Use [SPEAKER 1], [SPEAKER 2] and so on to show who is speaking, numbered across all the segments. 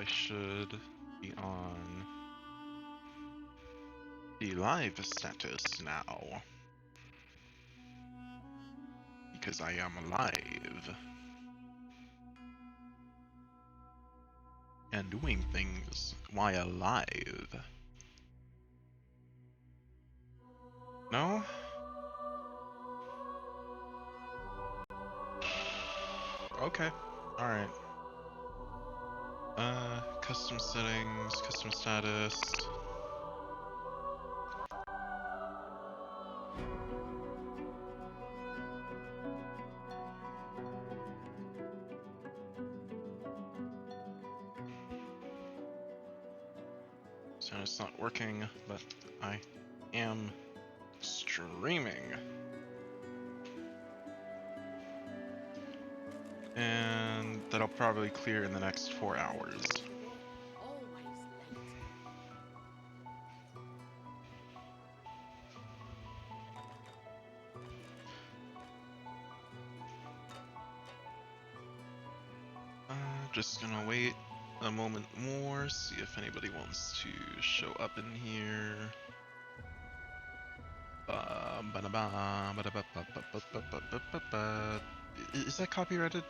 [SPEAKER 1] I should be on the live status now. Because I am alive. And doing things while alive. No? Okay. Alright. Custom settings, custom status. So it's not working, but I am streaming. And that'll probably clear in the next 4 hours. Just gonna wait a moment more, see if anybody wants to show up in here. Is that copyrighted?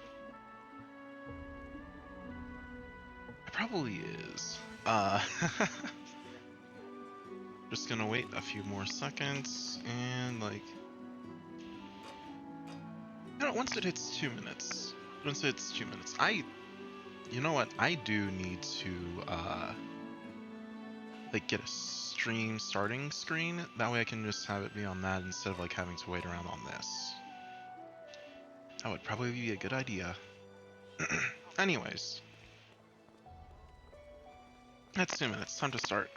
[SPEAKER 1] It probably is. Just gonna wait a few more seconds and like, you know, once it hits 2 minutes, you know what? I do need to like get a stream starting screen. That way I can just have it be on that instead of like having to wait around on this. That would probably be a good idea. Anyways, that's 2 minutes. Time to start.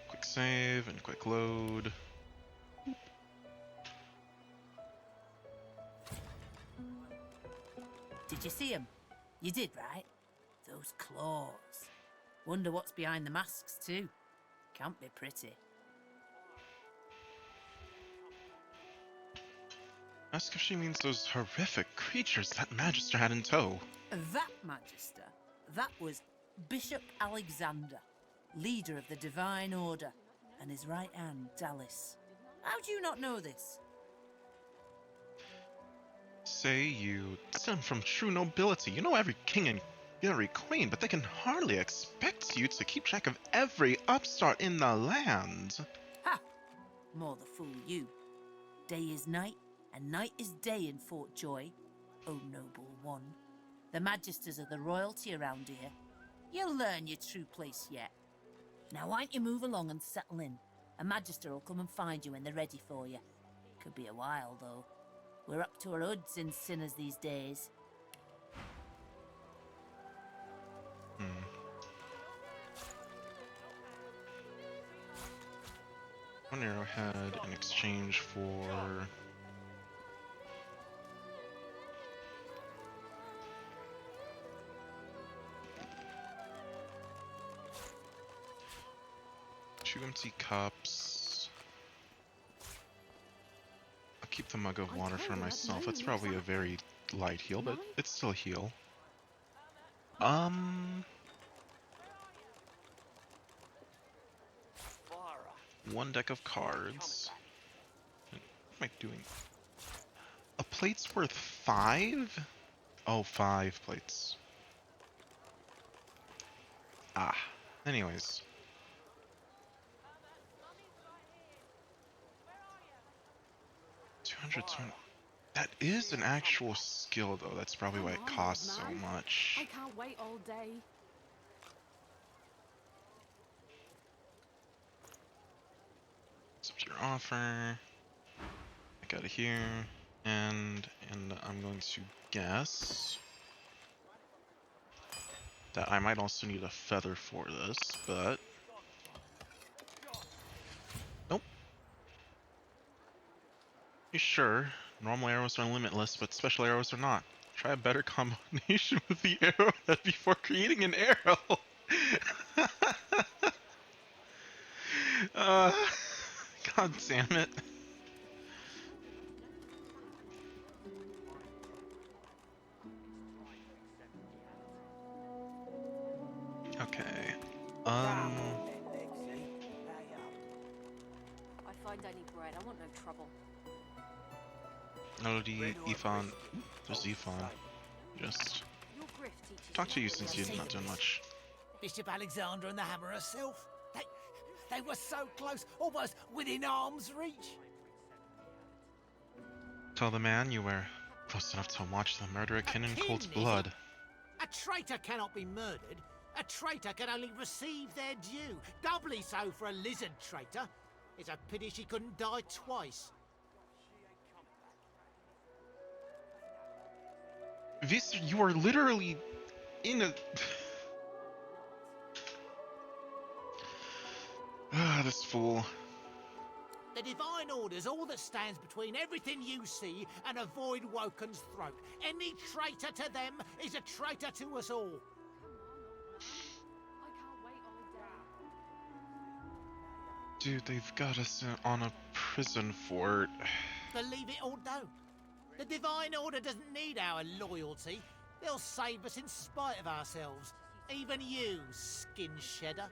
[SPEAKER 1] Quick save and quick load.
[SPEAKER 2] Did you see him? You did, right? Those claws. Wonder what's behind the masks, too. Can't be pretty.
[SPEAKER 1] Ask if she means those horrific creatures that Magister had in tow.
[SPEAKER 2] That Magister, that was Bishop Alexander, leader of the Divine Order, and his right hand, Dallas. How do you not know this?
[SPEAKER 1] Say you stem from true nobility. You know every king and every queen, but they can hardly expect you to keep track of every upstart in the land.
[SPEAKER 2] Ha! More the fool you. Day is night, and night is day in Fort Joy, O noble one. The Magisters are the royalty around here. You'll learn your true place yet. Now why don't you move along and settle in? A Magister will come and find you when they're ready for you. Could be a while, though. We're up to our hoods in sinners these days.
[SPEAKER 1] One arrowhead in exchange for... two empty cups. I'll keep the mug of water for myself. That's probably a very light heal, but it's still a heal. One deck of cards. What am I doing? A plate's worth 5? Oh, 5 plates. Ah. Anyways. 220. That is an actual skill, though. That's probably why it costs so much.
[SPEAKER 3] I can't wait all day.
[SPEAKER 1] Accept your offer. I got it here, and I'm going to guess that I might also need a feather for this, but nope. You sure? Normal arrows are limitless, but special arrows are not. Try a better combination with the arrowhead before creating an arrow. God damn it. Okay.
[SPEAKER 3] I
[SPEAKER 4] find I need bread. I want no trouble.
[SPEAKER 1] Melody, Ifan. There's Ifan. Just
[SPEAKER 4] Your grift teaches
[SPEAKER 1] talk to you
[SPEAKER 4] what
[SPEAKER 1] since
[SPEAKER 4] to
[SPEAKER 1] you're
[SPEAKER 4] do.
[SPEAKER 1] not doing much.
[SPEAKER 3] Bishop Alexander and the hammer herself. They were so close, almost within arm's reach.
[SPEAKER 1] Tell the man you were close enough to watch the murder akin in
[SPEAKER 3] Akin,
[SPEAKER 1] cold
[SPEAKER 3] is it?
[SPEAKER 1] blood.
[SPEAKER 3] A traitor cannot be murdered. A traitor can only receive their due. Doubly so for a lizard traitor. It's a pity she couldn't die twice.
[SPEAKER 1] Vis, you are literally in a. This fool.
[SPEAKER 3] The Divine Order's all that stands between everything you see and a void Woken's throat. Any traitor to them is a traitor to us all.
[SPEAKER 4] I can't wait all day.
[SPEAKER 1] Dude, they've got us on a prison fort.
[SPEAKER 3] Believe it or don't. The Divine Order doesn't need our loyalty. They'll save us in spite of ourselves. Even you, skin shedder.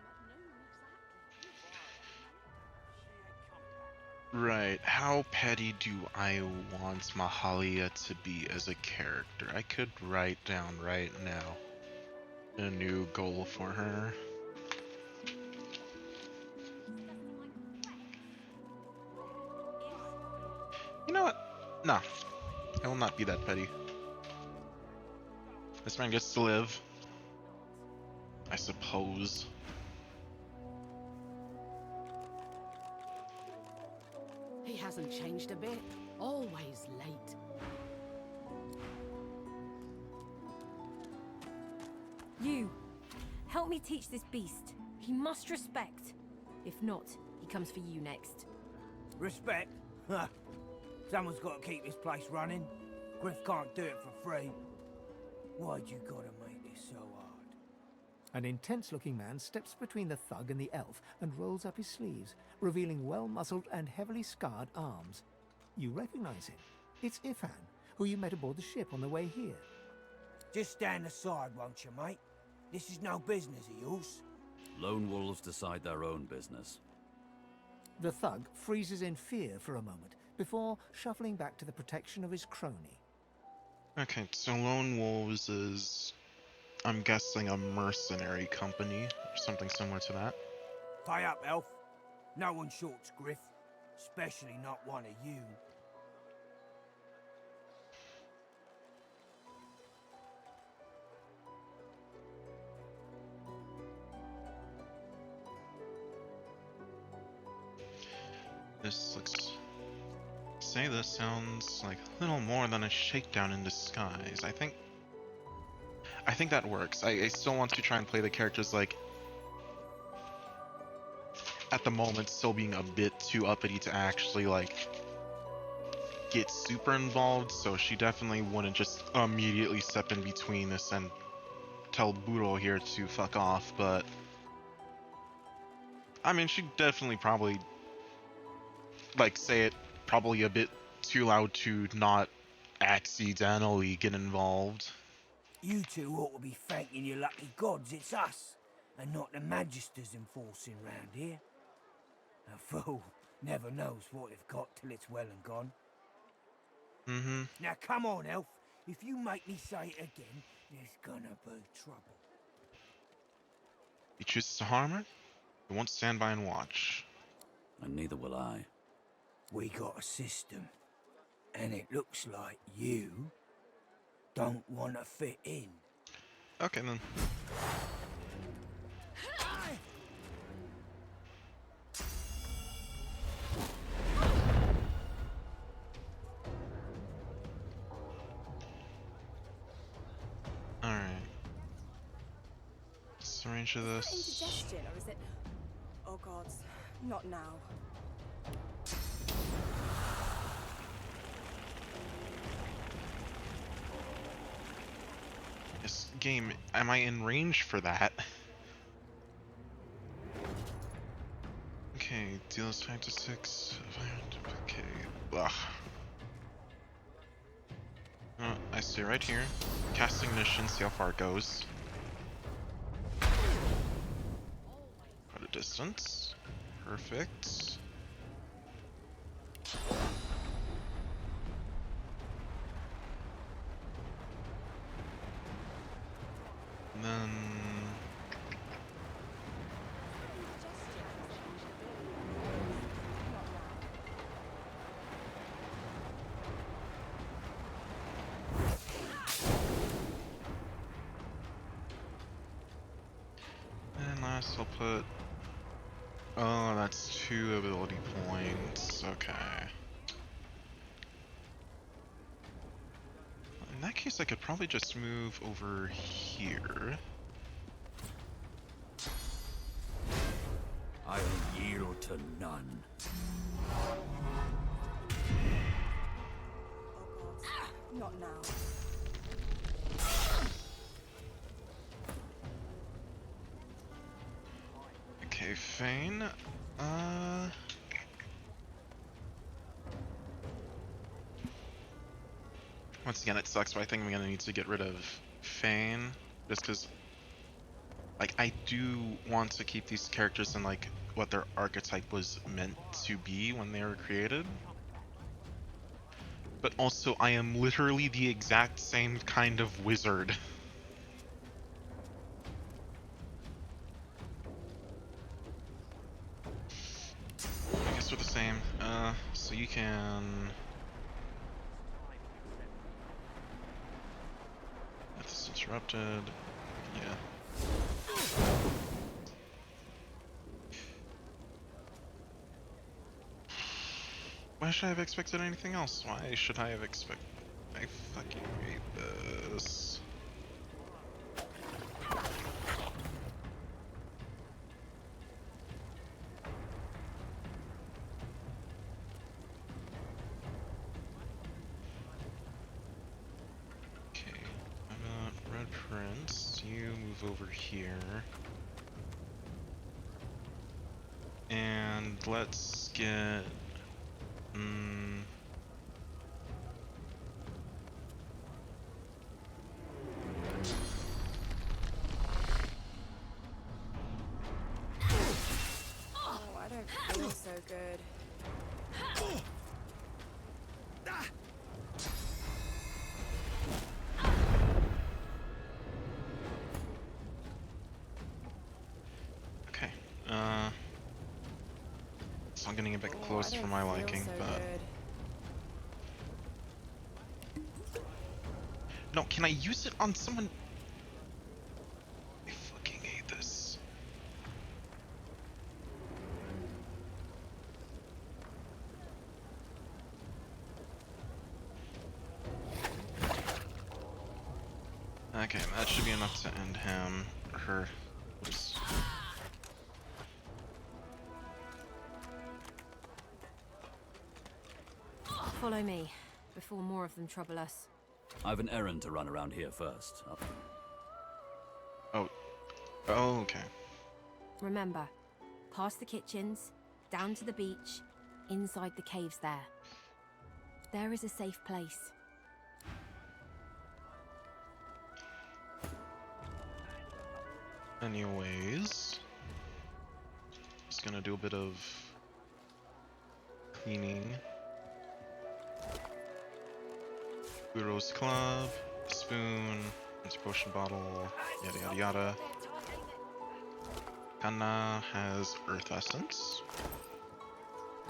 [SPEAKER 1] Right, how petty do I want Mahalia to be as a character? I could write down right now a new goal for her. You know what? No, I will not be that petty. This man gets to live, I suppose.
[SPEAKER 5] He hasn't changed a bit. Always late.
[SPEAKER 6] You, help me teach this beast. He must respect. If not, he comes for you next.
[SPEAKER 7] Respect? Huh. Someone's got to keep this place running. Griff can't do it for free. Why'd you gotta make this so hard?
[SPEAKER 8] An intense-looking man steps between the thug and the elf and rolls up his sleeves, revealing well-muscled and heavily scarred arms. You recognize him. It's Ifan, who you met aboard the ship on the way here.
[SPEAKER 7] Just stand aside, won't you, mate? This is no business of yours.
[SPEAKER 9] Lone wolves decide their own business.
[SPEAKER 8] The thug freezes in fear for a moment, before shuffling back to the protection of his crony.
[SPEAKER 1] Okay, so Lone Wolves is, I'm guessing, a mercenary company, or something similar to that.
[SPEAKER 7] Pay up, elf. No one shorts Griff. Especially not one of you.
[SPEAKER 1] This looks... Say this sounds like a little more than a shakedown in disguise. I think that works. I still want to try and play the characters like, at the moment, still being a bit too uppity to actually like get super involved, so she definitely wouldn't just immediately step in between this and tell Boodle here to fuck off, but I mean, she'd definitely probably like say it probably a bit too loud to not accidentally get involved.
[SPEAKER 7] You two ought to be thanking your lucky gods it's us, and not the Magisters enforcing round here. A fool never knows what they've got till it's well and gone.
[SPEAKER 1] Mm-hmm.
[SPEAKER 7] Now come on, elf. If you make me say it again, there's gonna be trouble.
[SPEAKER 1] He chooses to harm her, he won't stand by and watch.
[SPEAKER 9] And neither will I.
[SPEAKER 7] We got a system, and it looks like you don't want to fit in.
[SPEAKER 1] Okay then. Alright. Let's arrange
[SPEAKER 10] Is
[SPEAKER 1] this.
[SPEAKER 10] that indigestion, or is it... Oh god, not now.
[SPEAKER 1] This game, am I in range for that? Okay, deals 5 to 6. Okay, ugh. I stay right here. Cast Ignition, see how far it goes. distance. Perfect. And then... And last I'll put... Oh, that's 2 ability points. Okay. In that case, I could probably just move over here.
[SPEAKER 7] I'll yield to none.
[SPEAKER 10] Oh God. Not now.
[SPEAKER 1] Okay, Fane. Once again, it sucks, but I think I'm gonna need to get rid of Fane. Just because, like, I do want to keep these characters in, like, what their archetype was meant to be when they were created. But also, I am literally the exact same kind of wizard. I guess we're the same. So you can... If this is interrupted, yeah. Why should I have expected anything else? Why should I have expected... I fucking hate this. Okay, I'm a Red Prince. You move over here. And let's get...
[SPEAKER 10] Oh, I don't feel so good.
[SPEAKER 1] Okay, it's not getting a bit
[SPEAKER 10] Oh,
[SPEAKER 1] close
[SPEAKER 10] I
[SPEAKER 1] for
[SPEAKER 10] don't
[SPEAKER 1] my
[SPEAKER 10] feel
[SPEAKER 1] liking,
[SPEAKER 10] so
[SPEAKER 1] but...
[SPEAKER 10] good.
[SPEAKER 1] No, can I use it on someone? I fucking hate this. Okay, that should be enough to end him. Or her. Just...
[SPEAKER 6] Follow me, before more of them trouble us.
[SPEAKER 9] I've an errand to run around here first.
[SPEAKER 1] Oh. Oh, okay.
[SPEAKER 6] Remember, past the kitchens, down to the beach, inside the caves there. There is a safe place.
[SPEAKER 1] Anyways. Just gonna do a bit of cleaning. Guro's club, spoon, anti-potion bottle, yada yada yada. Kanna has earth essence.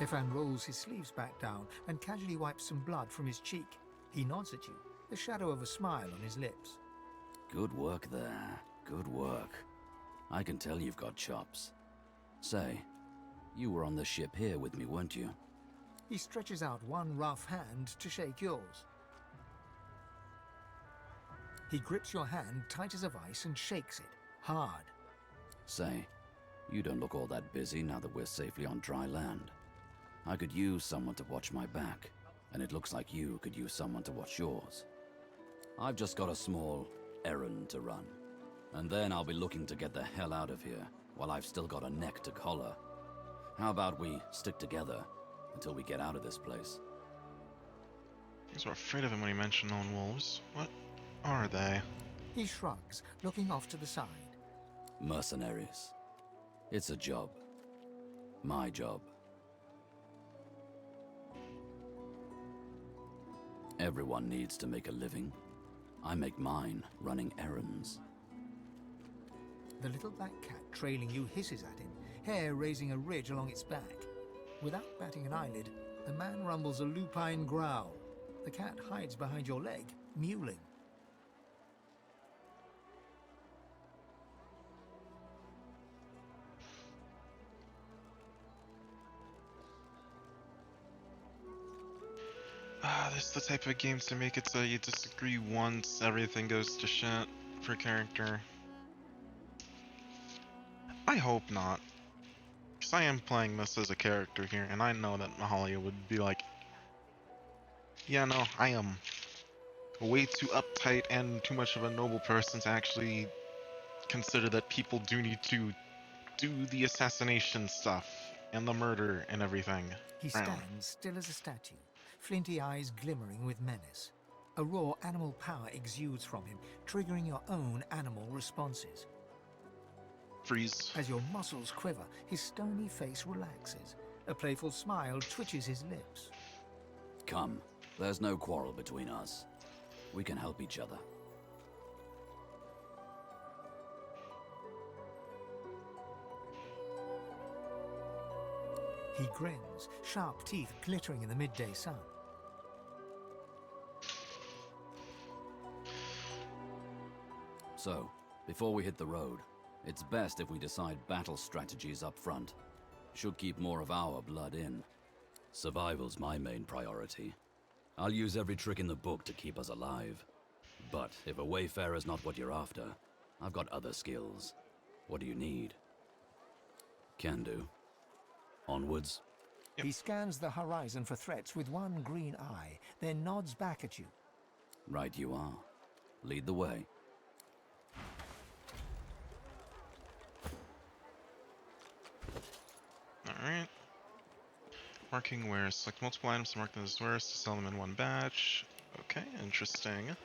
[SPEAKER 8] Ifan rolls his sleeves back down and casually wipes some blood from his cheek. He nods at you, the shadow of a smile on his lips.
[SPEAKER 9] Good work there. Good work. I can tell you've got chops. Say, you were on the ship here with me, weren't you?
[SPEAKER 8] He stretches out one rough hand to shake yours. He grips your hand tight as a vice and shakes it, hard.
[SPEAKER 9] Say, you don't look all that busy now that we're safely on dry land. I could use someone to watch my back, and it looks like you could use someone to watch yours. I've just got a small errand to run, and then I'll be looking to get the hell out of here while I've still got a neck to collar. How about we stick together until we get out of this place?
[SPEAKER 1] I was afraid of him when he mentioned lone wolves. What are they?
[SPEAKER 8] He shrugs, looking off to the side.
[SPEAKER 9] Mercenaries. It's a job. My job. Everyone needs to make a living. I make mine running errands.
[SPEAKER 8] The little black cat trailing you hisses at him, hair raising a ridge along its back. Without batting an eyelid, the man rumbles a lupine growl. The cat hides behind your leg, mewling.
[SPEAKER 1] This is the type of game to make it so you disagree once, everything goes to shit for character. I hope not. Because I am playing this as a character here, and I know that Mahalia would be like, yeah, no, I am way too uptight and too much of a noble person to actually consider that people do need to do the assassination stuff and the murder and everything.
[SPEAKER 8] He
[SPEAKER 1] Brown.
[SPEAKER 8] stands still as a statue, flinty eyes glimmering with menace. A raw animal power exudes from him, triggering your own animal responses.
[SPEAKER 1] Freeze.
[SPEAKER 8] As your muscles quiver, his stony face relaxes. A playful smile twitches his lips.
[SPEAKER 9] Come, there's no quarrel between us. We can help each other.
[SPEAKER 8] He grins, sharp teeth glittering in the midday sun.
[SPEAKER 9] So, before we hit the road, it's best if we decide battle strategies up front. Should keep more of our blood in. Survival's my main priority. I'll use every trick in the book to keep us alive. But if a wayfarer's not what you're after, I've got other skills. What do you need? Can do. Onwards.
[SPEAKER 1] Yep.
[SPEAKER 8] He scans the horizon for threats with one green eye, then nods back at you.
[SPEAKER 9] Right you are. Lead the way.
[SPEAKER 1] Alright. Marking where. Select multiple items to mark them as worse to sell them in one batch. Okay, interesting.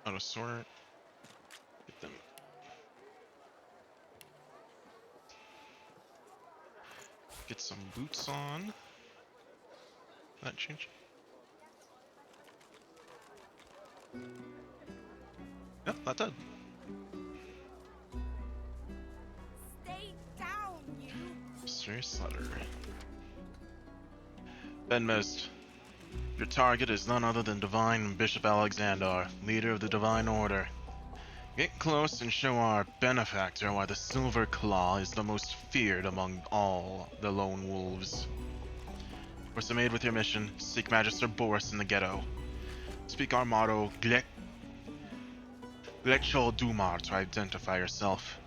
[SPEAKER 1] Auto sort. Get them. Get some boots on. That change. Yep, that did.
[SPEAKER 10] Stay down, you!
[SPEAKER 1] Mystery Slutter. Benmist. Your target is none other than Divine Bishop Alexander, leader of the Divine Order. Get close and show our benefactor why the Silver Claw is the most feared among all the lone wolves. Proceed with your mission. Seek Magister Boris in the ghetto. Speak our motto, Glechol Dumar, to identify yourself.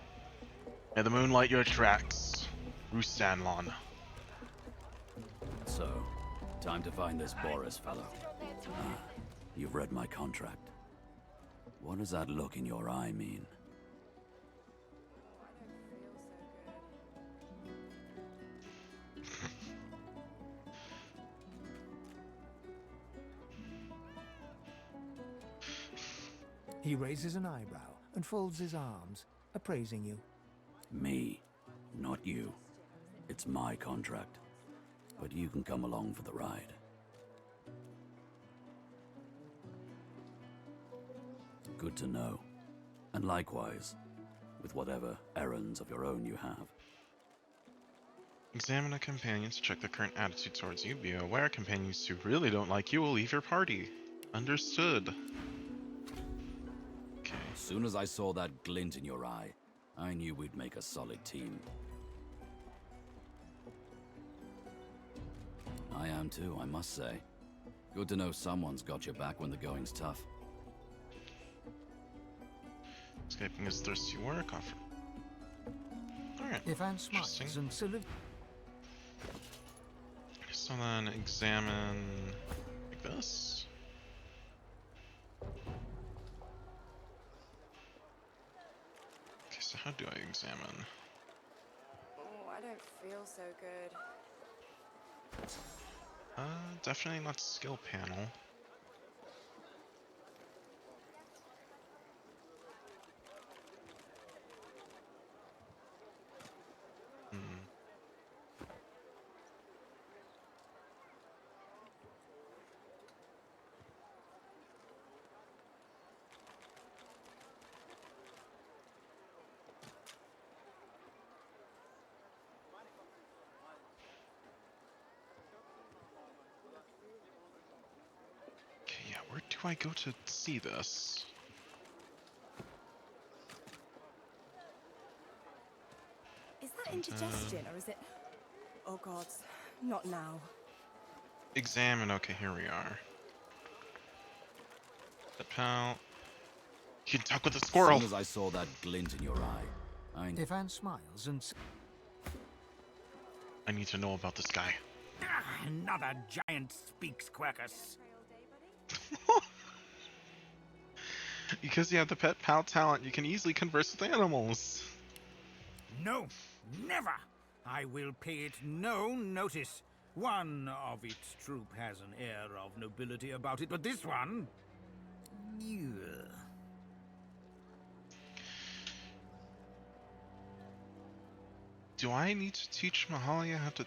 [SPEAKER 1] May the moon light your tracks. Rustanlon.
[SPEAKER 9] So, time to find this Boris fellow. Ah, you've read my contract. What does that look in your eye mean?
[SPEAKER 8] He raises an eyebrow and folds his arms, appraising you.
[SPEAKER 9] Me, not you. It's my contract. But you can come along for the ride. Good to know. And likewise, with whatever errands of your own you have.
[SPEAKER 1] Examine a companion to check their current attitude towards you. Be aware companions who really don't like you will leave your party. Understood. Okay.
[SPEAKER 9] As soon as I saw that glint in your eye, I knew we'd make a solid team. I am too, I must say. Good to know someone's got your back when the going's tough.
[SPEAKER 1] Escaping his thirsty work offer. Alright.
[SPEAKER 8] Ivan smiles
[SPEAKER 1] Interesting.
[SPEAKER 8] and salutes.
[SPEAKER 1] So then examine like this. Okay, so how do I examine?
[SPEAKER 10] don't feel so good.
[SPEAKER 1] Definitely not skill panel. Hmm. Okay, yeah, where do I go to see this?
[SPEAKER 10] Is that
[SPEAKER 1] And,
[SPEAKER 10] indigestion or is it... Oh god, not now.
[SPEAKER 1] examine. Okay, here we are. The pal. You can talk with a
[SPEAKER 9] As
[SPEAKER 1] squirrel.
[SPEAKER 9] soon as I saw that glint in your eye, I...
[SPEAKER 8] Stefan smiles and
[SPEAKER 1] I need to know about this guy.
[SPEAKER 7] Another giant speaks Quercus.
[SPEAKER 1] Because you have the pet pal talent, you can easily converse with animals.
[SPEAKER 7] No, never. I will pay it no notice. One of its troop has an air of nobility about it, but this one... Yeah.
[SPEAKER 1] Do I need to teach Mahalia how to...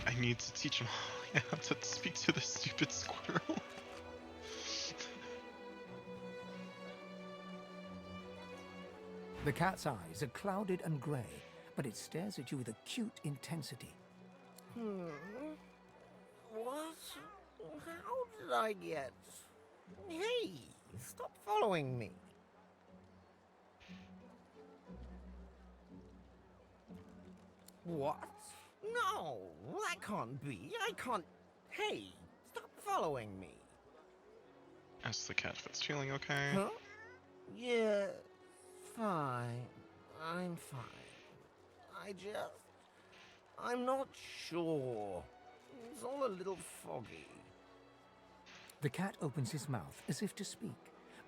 [SPEAKER 1] I need to teach Mahalia how to speak to the stupid squirrel.
[SPEAKER 8] the cat's eyes are clouded and grey, but it stares at you with acute intensity.
[SPEAKER 3] What? How did I get... Hey, stop following me. What? No, that can't be. I can't... Hey, stop following me.
[SPEAKER 1] Ask the cat if it's feeling okay.
[SPEAKER 3] Huh? Yeah, fine. I'm fine. I'm not sure. It's all a little foggy.
[SPEAKER 8] The cat opens his mouth as if to speak,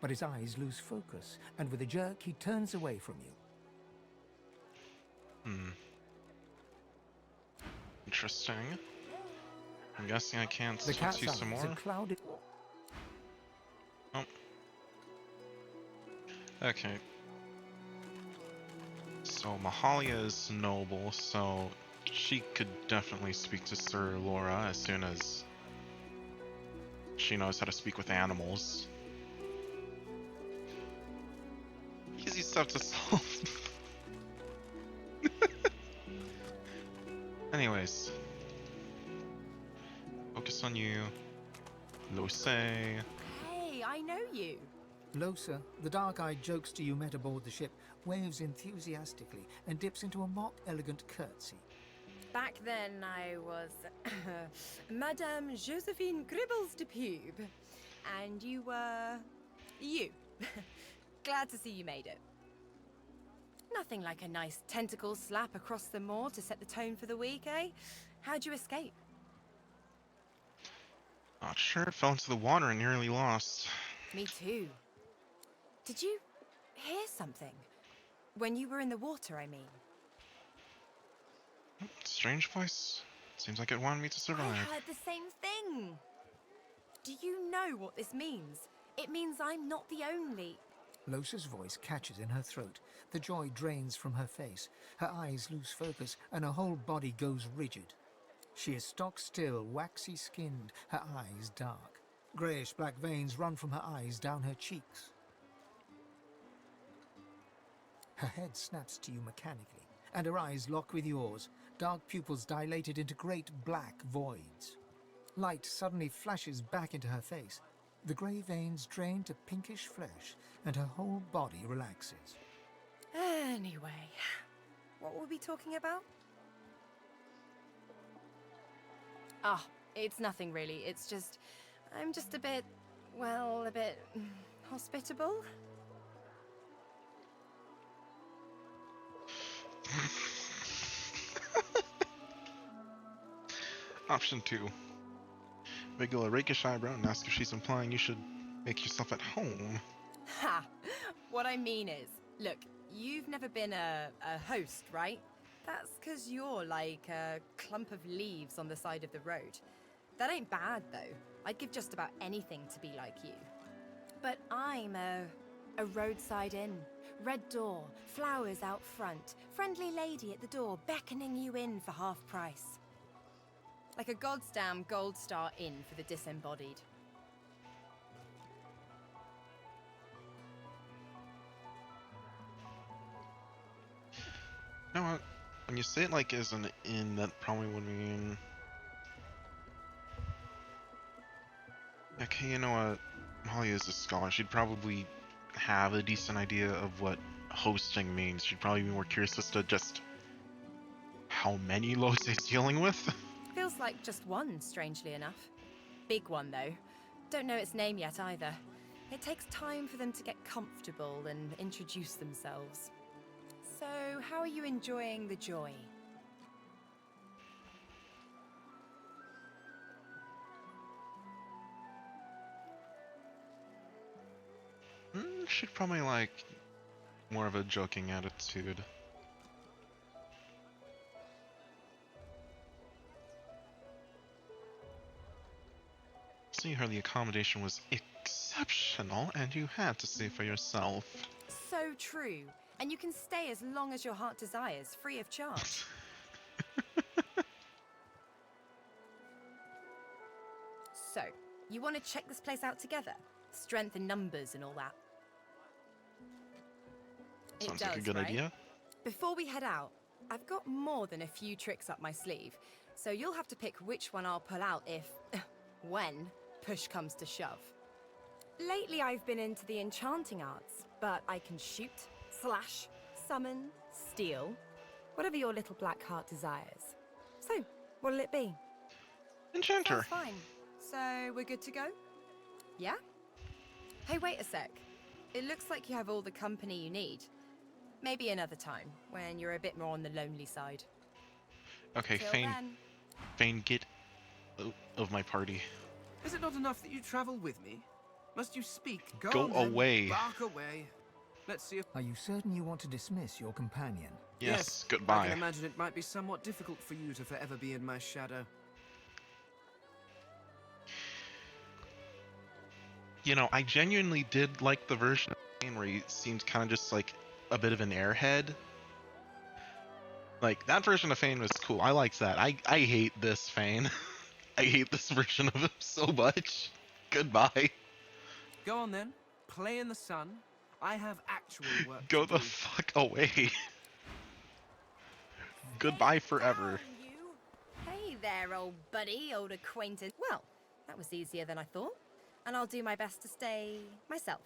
[SPEAKER 8] but his eyes lose focus, and with a jerk he turns away from you.
[SPEAKER 1] Interesting. I'm guessing I can't
[SPEAKER 8] The
[SPEAKER 1] talk
[SPEAKER 8] cat's
[SPEAKER 1] to you
[SPEAKER 8] eyes
[SPEAKER 1] some more.
[SPEAKER 8] are clouded.
[SPEAKER 1] Oh. Okay. So Mahalia is noble, so she could definitely speak to Sir Laura as soon as she knows how to speak with animals. Easy stuff to solve. Anyways. Focus on you. Lose.
[SPEAKER 6] Hey, I know you.
[SPEAKER 8] Losa, the dark-eyed jokester you met aboard the ship, waves enthusiastically and dips into a mock elegant curtsy.
[SPEAKER 5] Back then, I was Madame Josephine Gribbles de Pube. And you were... you. Glad to see you made it. Nothing like a nice tentacle slap across the moor to set the tone for the week, eh? How'd you escape?
[SPEAKER 1] Not sure. Fell into the water and nearly lost.
[SPEAKER 5] Me too. Did you hear something? When you were in the water, I mean.
[SPEAKER 1] Strange voice. Seems like it wanted me to
[SPEAKER 5] I
[SPEAKER 1] survive.
[SPEAKER 5] heard the same thing. Do you know what this means? It means I'm not the only...
[SPEAKER 8] Losa's voice catches in her throat. The joy drains from her face. Her eyes lose focus, and her whole body goes rigid. She is stock still, waxy skinned, her eyes dark. Greyish-black veins run from her eyes down her cheeks. Her head snaps to you mechanically, and her eyes lock with yours, dark pupils dilated into great black voids. Light suddenly flashes back into her face. The grey veins drain to pinkish flesh, and her whole body relaxes.
[SPEAKER 5] Anyway, what were we talking about? Ah, it's nothing really. It's just... I'm just a bit... well, a bit... hospitable?
[SPEAKER 1] Option 2. Wiggle a rakish eyebrow and ask if she's implying you should make yourself at home.
[SPEAKER 5] Ha! What I mean is, look, you've never been a host, right? That's because you're like a clump of leaves on the side of the road. That ain't bad, though. I'd give just about anything to be like you. But I'm a roadside inn. Red door, flowers out front, friendly lady at the door beckoning you in for half price. Like a goddamn gold star inn for the disembodied.
[SPEAKER 1] No, when you say it like as an inn, that probably would mean. Okay, you know what? Molly is a scholar. She'd probably have a decent idea of what hosting means. She'd probably be more curious as to just how many loads he's dealing with.
[SPEAKER 5] Feels like just one, strangely enough. Big one, though. Don't know its name yet either. It takes time for them to get comfortable and introduce themselves. So, how are you enjoying the joy?
[SPEAKER 1] She'd probably like more of a joking attitude. So you heard the accommodation was exceptional and you had to see for yourself.
[SPEAKER 5] So true. And you can stay as long as your heart desires, free of charge. So, you want to check this place out together? Strength in numbers and all that.
[SPEAKER 1] Sounds
[SPEAKER 5] it
[SPEAKER 1] like a
[SPEAKER 5] does,
[SPEAKER 1] good
[SPEAKER 5] right?
[SPEAKER 1] idea.
[SPEAKER 5] Before we head out, I've got more than a few tricks up my sleeve, so you'll have to pick which one I'll pull out if, when, push comes to shove. Lately I've been into the enchanting arts, but I can shoot, slash, summon, steal, whatever your little black heart desires. So, what'll it be?
[SPEAKER 1] Enchanter.
[SPEAKER 5] Sounds fine. So, we're good to go? Yeah? Hey, wait a sec. It looks like you have all the company you need. Maybe another time, when you're a bit more on the lonely side.
[SPEAKER 1] Okay,
[SPEAKER 5] Till
[SPEAKER 1] Fane.
[SPEAKER 5] then.
[SPEAKER 1] Fane, get out of my party.
[SPEAKER 11] Is it not enough that you travel with me? Must you speak?
[SPEAKER 1] Go
[SPEAKER 11] on, then.
[SPEAKER 1] away.
[SPEAKER 11] Bark away. Let's see if...
[SPEAKER 8] Are you certain you want to dismiss your companion?
[SPEAKER 1] Yes,
[SPEAKER 11] I
[SPEAKER 1] goodbye.
[SPEAKER 11] can imagine it might be somewhat difficult for you to forever be in my shadow.
[SPEAKER 1] You know, I genuinely did like the version of Fane where he seemed kind of just like a bit of an airhead. Like, that version of Fane was cool. I liked that. I hate this Fane. I hate this version of him so much. Goodbye.
[SPEAKER 11] Go on then. Play in the sun. I have actual work
[SPEAKER 1] Go
[SPEAKER 11] to
[SPEAKER 1] the
[SPEAKER 11] do.
[SPEAKER 1] fuck away. Goodbye forever.
[SPEAKER 5] Down, you. Hey there, old buddy, old acquaintance. Well, that was easier than I thought. And I'll do my best to stay myself.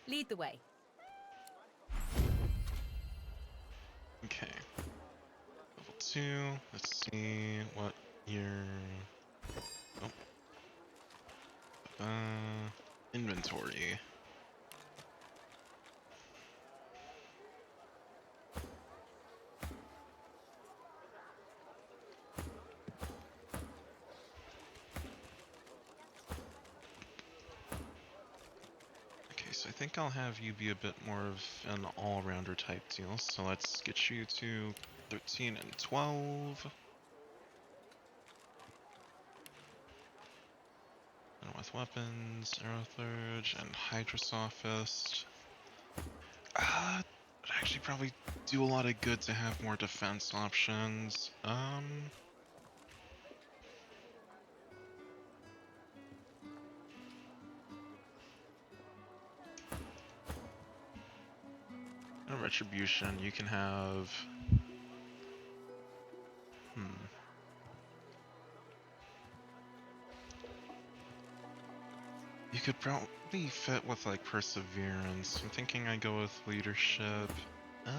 [SPEAKER 5] Lead the way.
[SPEAKER 1] Okay. Level 2. Let's see what your... Oh. Inventory. Okay, so I think I'll have you be a bit more of an all-rounder type deal. So let's get you to 13 and 12. And with weapons, Aerothurge, and Hydrosophist. It'd actually probably do a lot of good to have more defense options. No Retribution, you can have... You could probably fit with, like, Perseverance. I'm thinking I go with Leadership. You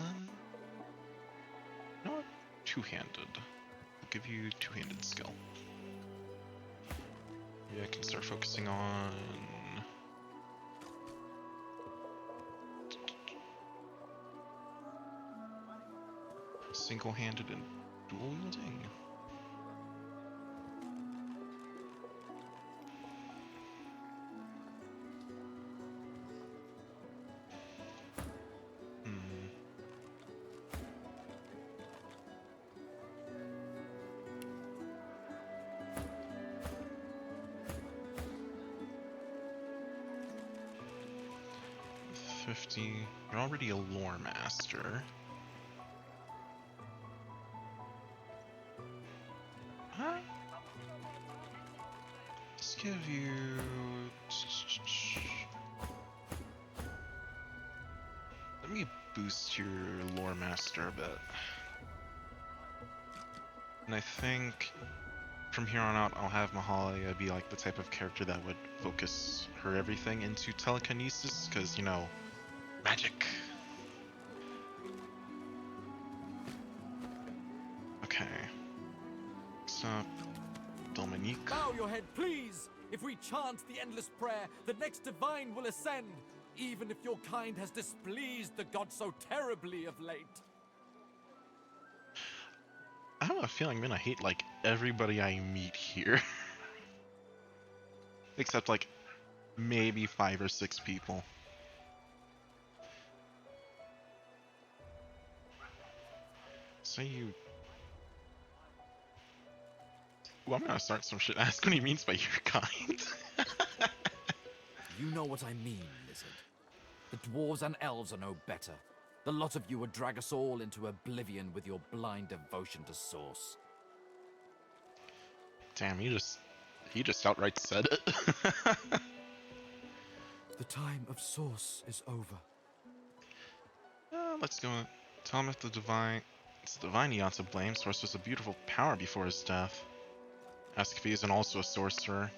[SPEAKER 1] know what? Two-handed. I'll give you two-handed skill. Maybe I can start focusing on... single-handed and dual-wielding. 50. You're already a lore master. Huh? Let's give you... Let me boost your lore master a bit. And I think from here on out, I'll have Mahalia be like the type of character that would focus her everything into telekinesis, because, you know, magic. Okay. Next up, Dominique.
[SPEAKER 11] Bow your head, please! If we chant the endless prayer, the next divine will ascend, even if your kind has displeased the god so terribly of late.
[SPEAKER 1] I have a feeling I'm gonna hate like everybody I meet here. Except like maybe 5 or 6 people. So you... Well, I'm gonna start some shit. Ask what he means by your kind.
[SPEAKER 12] You know what I mean, lizard. The dwarves and elves are no better. The lot of you would drag us all into oblivion with your blind devotion to Source.
[SPEAKER 1] Damn, he just outright said it.
[SPEAKER 12] The time of Source is over.
[SPEAKER 1] Let's go. Tell him if it's the divine he ought to blame. Source was a beautiful power before his death. Ask if he isn't also a sorcerer.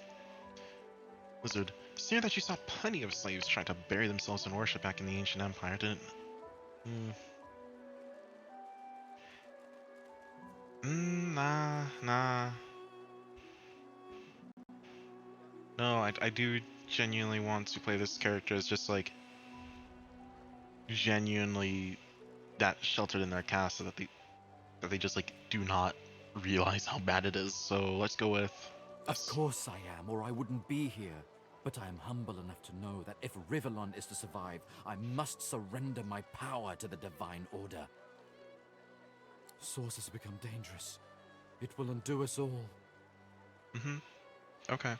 [SPEAKER 1] Lizard, see that you saw plenty of slaves try to bury themselves in worship back in the ancient empire, didn't? Nah. No, I do genuinely want to play this character as just like genuinely that sheltered in their caste, so that they just like do not realize how bad it is. So let's go with
[SPEAKER 12] Of course I am, or I wouldn't be here. But I am humble enough to know that if Rivellon is to survive, I must surrender my power to the Divine Order. Source has become dangerous. It will undo us all.
[SPEAKER 1] Okay.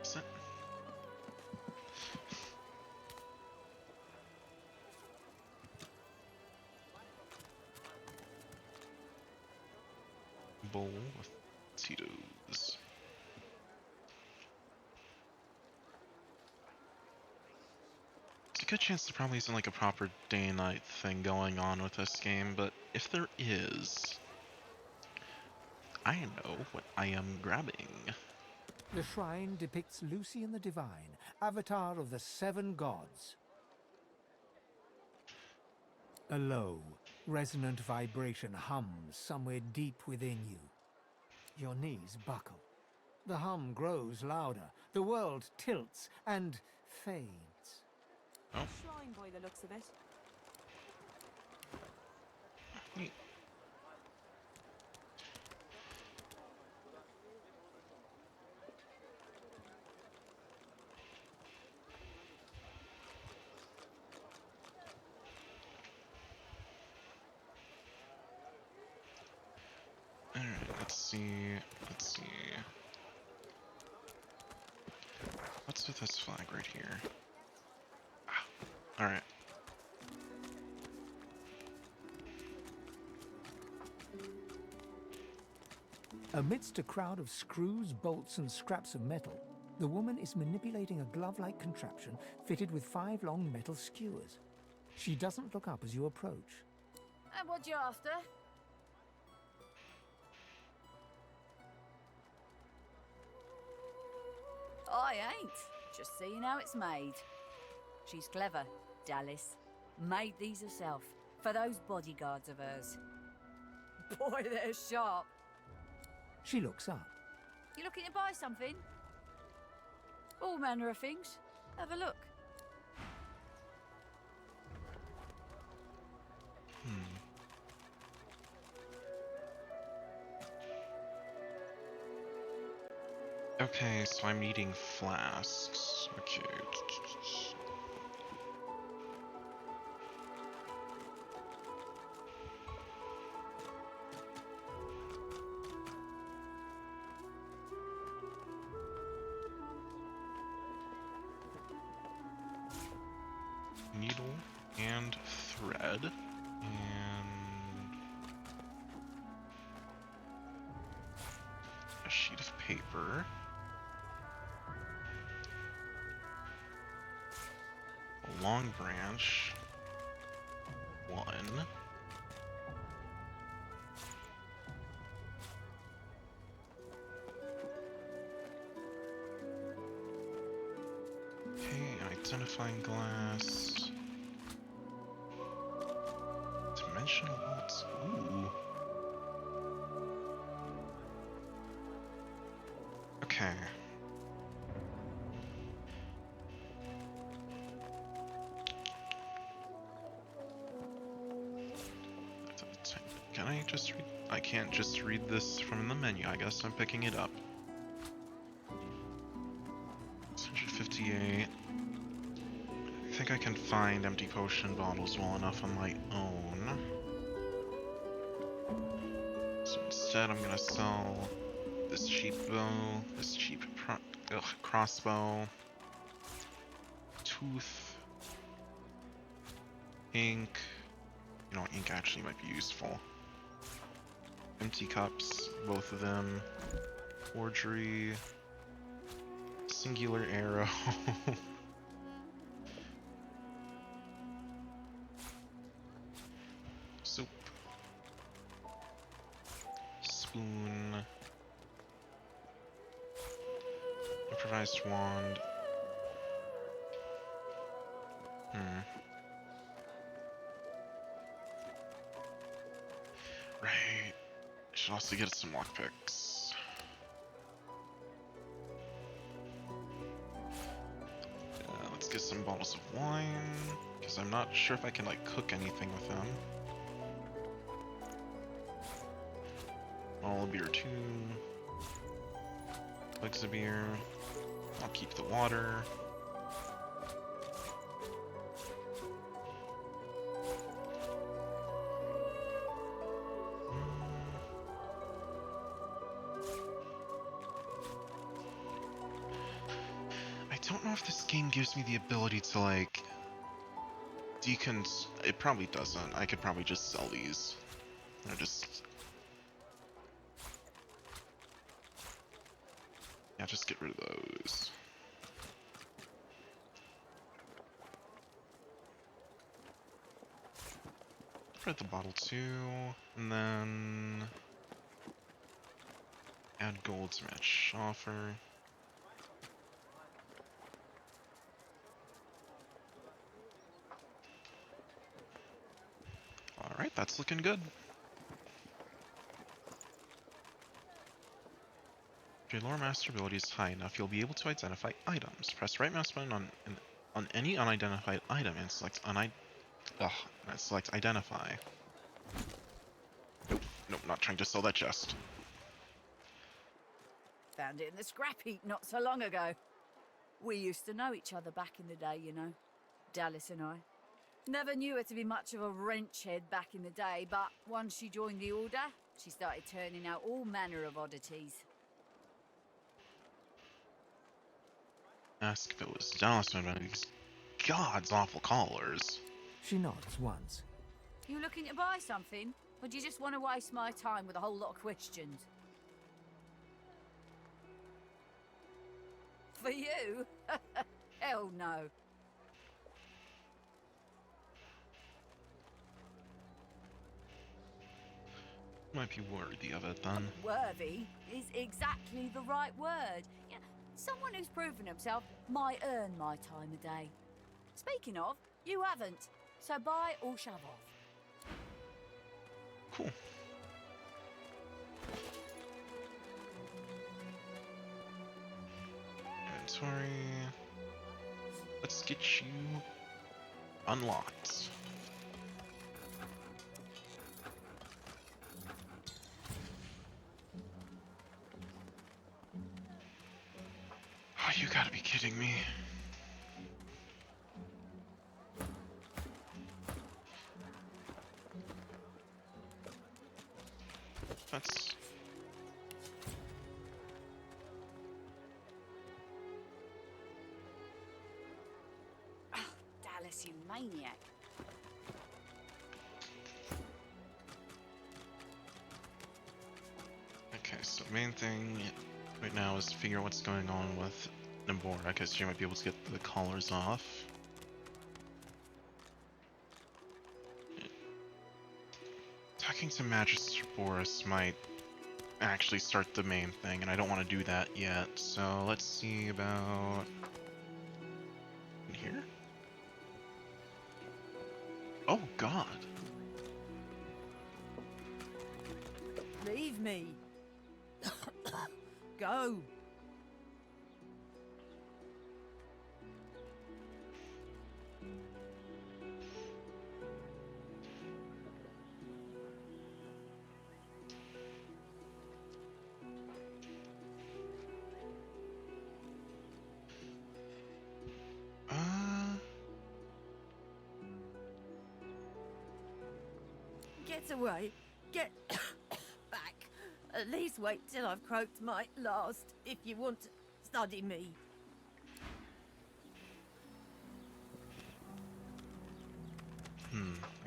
[SPEAKER 1] Sit. Bowl with Tito's. It's a good chance there probably isn't like a proper day and night thing going on with this game, but if there is, I know what I am grabbing.
[SPEAKER 8] The shrine depicts Lucian the Divine, avatar of the 7 gods. A low, resonant vibration hums somewhere deep within you. Your knees buckle. The hum grows louder, the world tilts and fades.
[SPEAKER 1] Oh.
[SPEAKER 10] Shrine by the looks of it.
[SPEAKER 1] Neat. Alright, let's see. What's with this flag right here? Ah, alright.
[SPEAKER 8] Amidst a crowd of screws, bolts, and scraps of metal, the woman is manipulating a glove-like contraption fitted with 5 long metal skewers. She doesn't look up as you approach.
[SPEAKER 2] And what you after?
[SPEAKER 13] I ain't. Just seeing how it's made. She's clever, Dallas. Made these herself, for those bodyguards of hers. Boy, they're sharp.
[SPEAKER 8] She looks up.
[SPEAKER 13] You looking to buy something? All manner of things. Have a look.
[SPEAKER 1] Okay, so I'm needing flasks. Okay. And thread. And a sheet of paper. A long branch. One. Okay, identifying glass. Dimensional bolts. Ooh. Okay. Can I just read? I can't just read this from the menu. I guess I'm picking it up. 658. I think I can find empty potion bottles well enough on my own. So instead I'm gonna sell this cheap bow, this cheap crossbow, tooth, ink. You know, ink actually might be useful. Empty cups, both of them. Forgery. Singular arrow. Soup. Spoon. Improvised wand. Right. Should also get some lockpicks. Let's get some bottles of wine, because I'm not sure if I can like cook anything with them. All beer too. Legs of beer. I'll keep the water. I don't know if this game gives me the ability to like it probably doesn't. I could probably just sell these. Or just yeah, just get rid of those. Rid the bottle too, and then add gold to match offer. Alright, that's looking good. If your lore master ability is high enough, you'll be able to identify items. Press right mouse button on any unidentified item and select select identify. Nope, nope, not trying to sell that chest.
[SPEAKER 13] Found it in the scrap heap not so long ago. We used to know each other back in the day, you know. Dallas and I. Never knew her to be much of a wrench head back in the day, but once she joined the Order, she started turning out all manner of oddities.
[SPEAKER 1] Ask if it was Dallas or one of these god's awful callers.
[SPEAKER 8] She nods once.
[SPEAKER 13] You looking to buy something? Or do you just want to waste my time with a whole lot of questions? For you? Hell no.
[SPEAKER 1] Might be worthy of it then.
[SPEAKER 13] Worthy is exactly the right word. You know, someone who's proven himself might earn my time of day. Speaking of, you haven't. So buy or shove off.
[SPEAKER 1] Cool. Inventory. Let's get you unlocked. Oh, you gotta be kidding me. That's...
[SPEAKER 13] Dallas, you maniac.
[SPEAKER 1] So main thing right now is to figure out what's going on with Nabora, because she might be able to get the collars off. Talking to Magister Boris might actually start the main thing, and I don't want to do that yet. So let's see about in here. Oh God!
[SPEAKER 2] Leave me. Go. Get away. Get back. At least wait till I've croaked my last, if you want to study me.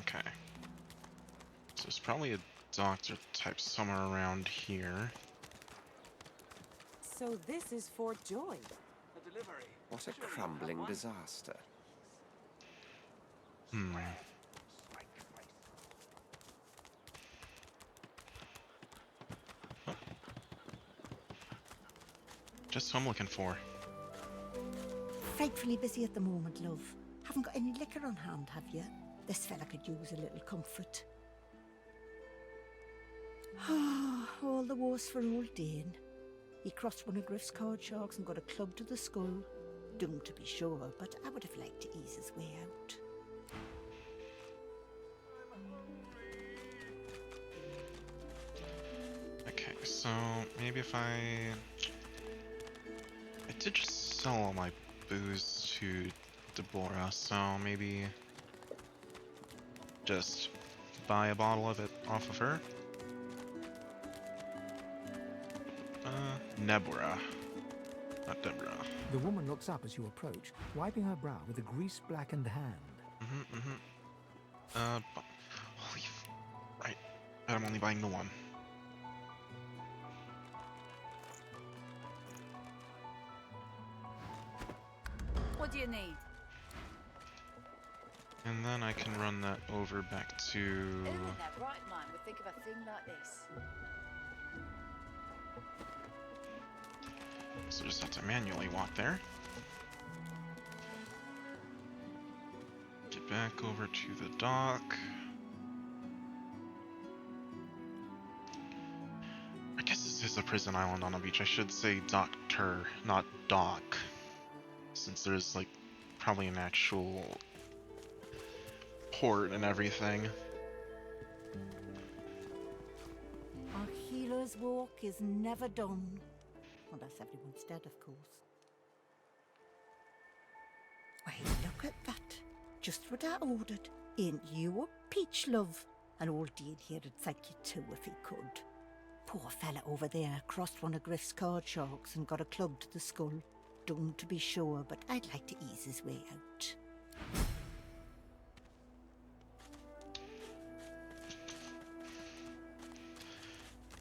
[SPEAKER 1] Okay. So there's probably a doctor type somewhere around here.
[SPEAKER 10] So this is Fort Joy.
[SPEAKER 14] What a crumbling disaster.
[SPEAKER 1] Oh. Just who I'm looking for.
[SPEAKER 15] Frightfully busy at the moment, love. Haven't got any liquor on hand, have you? This fella could use a little comfort. All the worse for old Dane. He crossed one of Griff's card sharks and got a club to the skull. Doomed to be sure, but I would have liked to ease his way out.
[SPEAKER 1] Okay, so maybe if I did just sell all my booze to Deborah, so maybe just buy a bottle of it off of her. Nebora, not Deborah.
[SPEAKER 8] The woman looks up as you approach, wiping her brow with a grease-blackened hand.
[SPEAKER 1] Right, but I'm only buying the one.
[SPEAKER 13] What do you need?
[SPEAKER 1] And then I can run that over back to...
[SPEAKER 13] Who in their right mind would think of a thing like this?
[SPEAKER 1] So just have to manually walk there. Get back over to the dock. I guess this is a prison island on a beach. I should say doctor, not dock. Since there's like probably an actual port and everything.
[SPEAKER 15] Our healer's walk is never done. Unless everyone's dead, of course. Why, look at that. Just what I ordered. Ain't you a peach, love? And old Dean here'd thank you too if he could. Poor fella over there crossed one of Griff's card sharks and got a club to the skull. Doomed to be sure, but I'd like to ease his way out.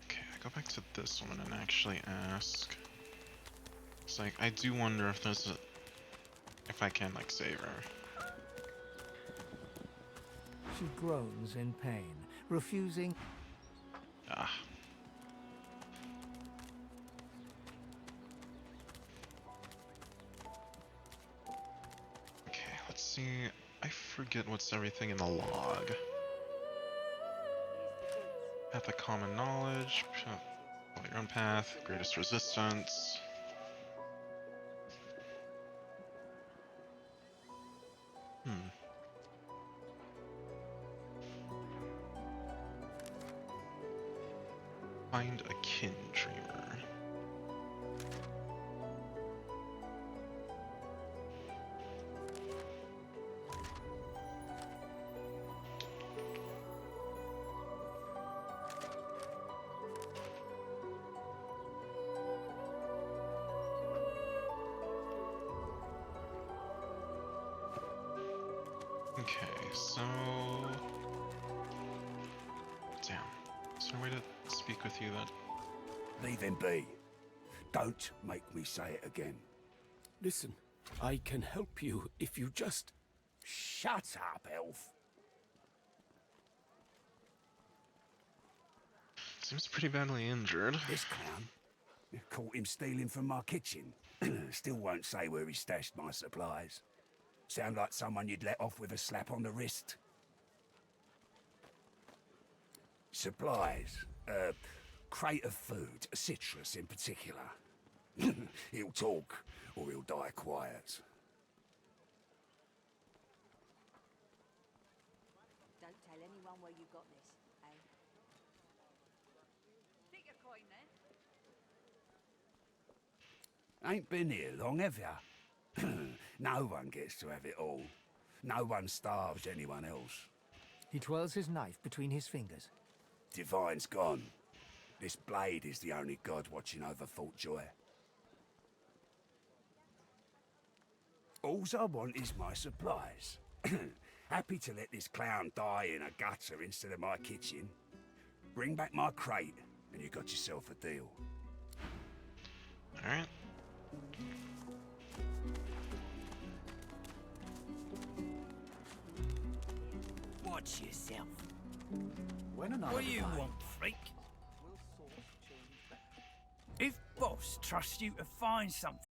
[SPEAKER 1] Okay, I go back to this one and actually ask. It's like, I do wonder if there's a... if I can, like, save her.
[SPEAKER 8] She groans in pain, refusing...
[SPEAKER 1] Ah. Okay, let's see. I forget what's everything in the log. Path of common knowledge, follow your own path, greatest resistance. Find a kin dreamer. Okay, so... Damn. Is there a way to speak with you that...
[SPEAKER 16] Leave him be. Don't make me say it again.
[SPEAKER 17] Listen, I can help you if you just...
[SPEAKER 16] Shut up, elf.
[SPEAKER 1] Seems pretty badly injured.
[SPEAKER 16] This clown caught him stealing from my kitchen. Still won't say where he stashed my supplies. Sound like someone you'd let off with a slap on the wrist. Supplies. Crate of food, citrus in particular. He'll talk, or he'll die quiet.
[SPEAKER 13] Don't tell anyone where you got this, eh? Pick a coin, then.
[SPEAKER 16] Ain't been here long, have ya? No one gets to have it all. No one starves anyone else.
[SPEAKER 8] He twirls his knife between his fingers.
[SPEAKER 16] Divine's gone. This blade is the only god watching over Fort Joy. Alls I want is my supplies. Happy to let this clown die in a gutter instead of my kitchen. Bring back my crate, and you got yourself a deal.
[SPEAKER 1] Alright.
[SPEAKER 3] Watch yourself.
[SPEAKER 7] When and
[SPEAKER 3] What do you want, freak?
[SPEAKER 7] If boss trusts you to find something,